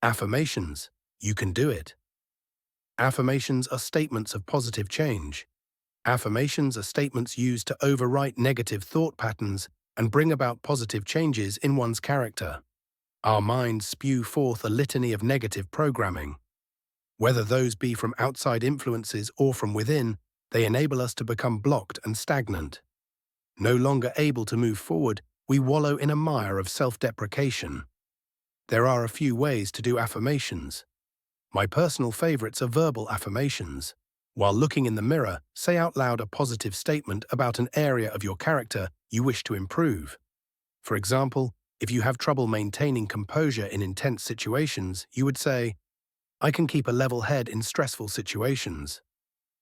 Affirmations. You can do it. Affirmations are statements of positive change. Affirmations are statements used to overwrite negative thought patterns and bring about positive changes in one's character. Our minds spew forth a litany of negative programming. Whether those be from outside influences or from within, they enable us to become blocked and stagnant. No longer able to move forward, we wallow in a mire of self-deprecation. There are a few ways to do affirmations. My personal favorites are verbal affirmations. While looking in the mirror, say out loud a positive statement about an area of your character you wish to improve. For example, if you have trouble maintaining composure in intense situations, you would say, "I can keep a level head in stressful situations."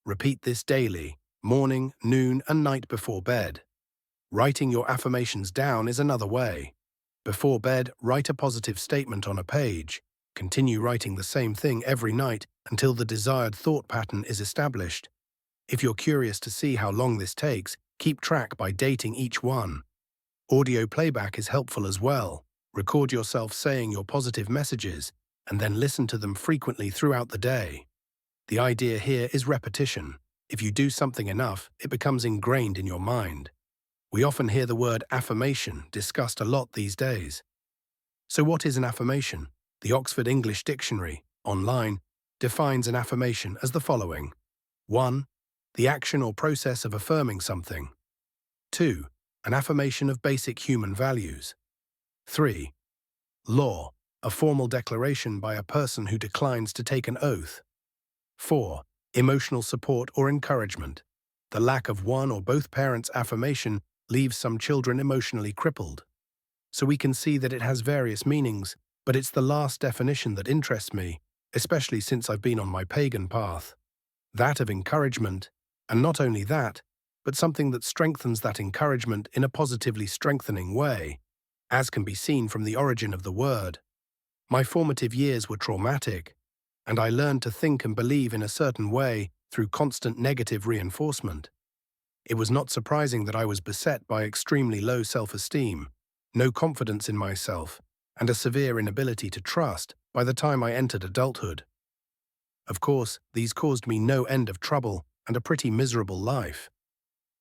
Repeat this daily, morning, noon, and night before bed. Writing your affirmations down is another way. Before bed, write a positive statement on a page. Continue writing the same thing every night until the desired thought pattern is established. If you're curious to see how long this takes, keep track by dating each one. Audio playback is helpful as well. Record yourself saying your positive messages and then listen to them frequently throughout the day. The idea here is repetition. If you do something enough, it becomes ingrained in your mind. We often hear the word affirmation discussed a lot these days. So what is an affirmation? The Oxford English Dictionary, online, defines an affirmation as the following. 1. The action or process of affirming something. 2. An affirmation of basic human values. 3. Law, a formal declaration by a person who declines to take an oath. 4. Emotional support or encouragement. The lack of one or both parents' affirmation leaves some children emotionally crippled. So we can see that it has various meanings, but it's the last definition that interests me, especially since I've been on my pagan path. That of encouragement, and not only that, but something that strengthens that encouragement in a positively strengthening way, as can be seen from the origin of the word. My formative years were traumatic, and I learned to think and believe in a certain way through constant negative reinforcement. It was not surprising that I was beset by extremely low self-esteem, no confidence in myself, and a severe inability to trust by the time I entered adulthood. Of course, these caused me no end of trouble and a pretty miserable life.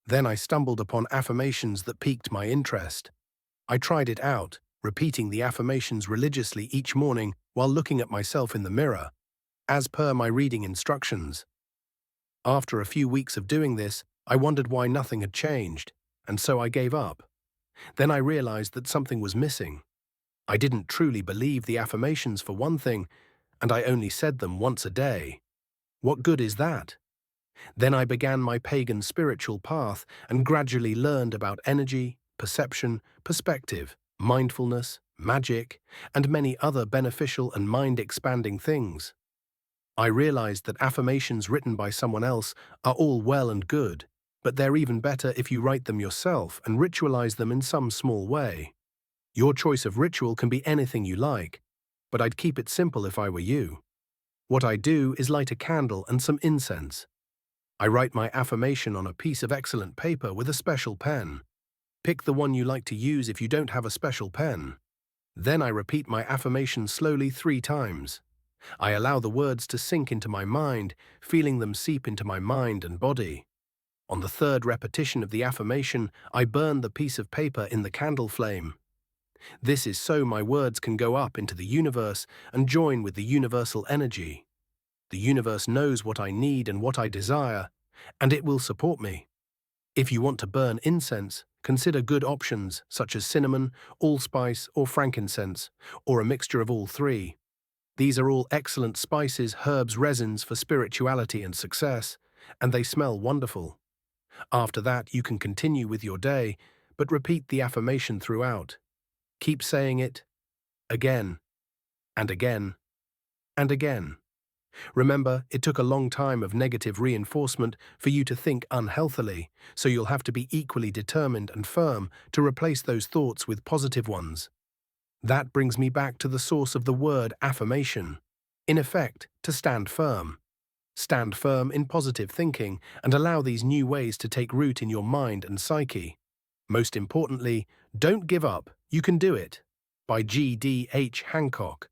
Then I stumbled upon affirmations that piqued my interest. I tried it out, repeating the affirmations religiously each morning while looking at myself in the mirror, as per my reading instructions. After a few weeks of doing this, I wondered why nothing had changed, and so I gave up. Then I realized that something was missing. I didn't truly believe the affirmations for one thing, and I only said them once a day. What good is that? Then I began my pagan spiritual path and gradually learned about energy, perception, perspective, mindfulness, magic, and many other beneficial and mind-expanding things. I realized that affirmations written by someone else are all well and good, but they're even better if you write them yourself and ritualize them in some small way. Your choice of ritual can be anything you like, but I'd keep it simple if I were you. What I do is light a candle and some incense. I write my affirmation on a piece of excellent paper with a special pen. Pick the one you like to use if you don't have a special pen. Then I repeat my affirmation slowly 3 times. I allow the words to sink into my mind, feeling them seep into my mind and body. On the 3rd repetition of the affirmation, I burn the piece of paper in the candle flame. This is so my words can go up into the universe and join with the universal energy. The universe knows what I need and what I desire, and it will support me. If you want to burn incense, consider good options such as cinnamon, allspice, or frankincense, or a mixture of all 3. These are all excellent spices, herbs, resins for spirituality and success, and they smell wonderful. After that, you can continue with your day, but repeat the affirmation throughout. Keep saying it again and again and again. Remember, it took a long time of negative reinforcement for you to think unhealthily, so you'll have to be equally determined and firm to replace those thoughts with positive ones. That brings me back to the source of the word affirmation. In effect, to stand firm. Stand firm in positive thinking and allow these new ways to take root in your mind and psyche. Most importantly, don't give up. You can do it. By G.D.Hancock.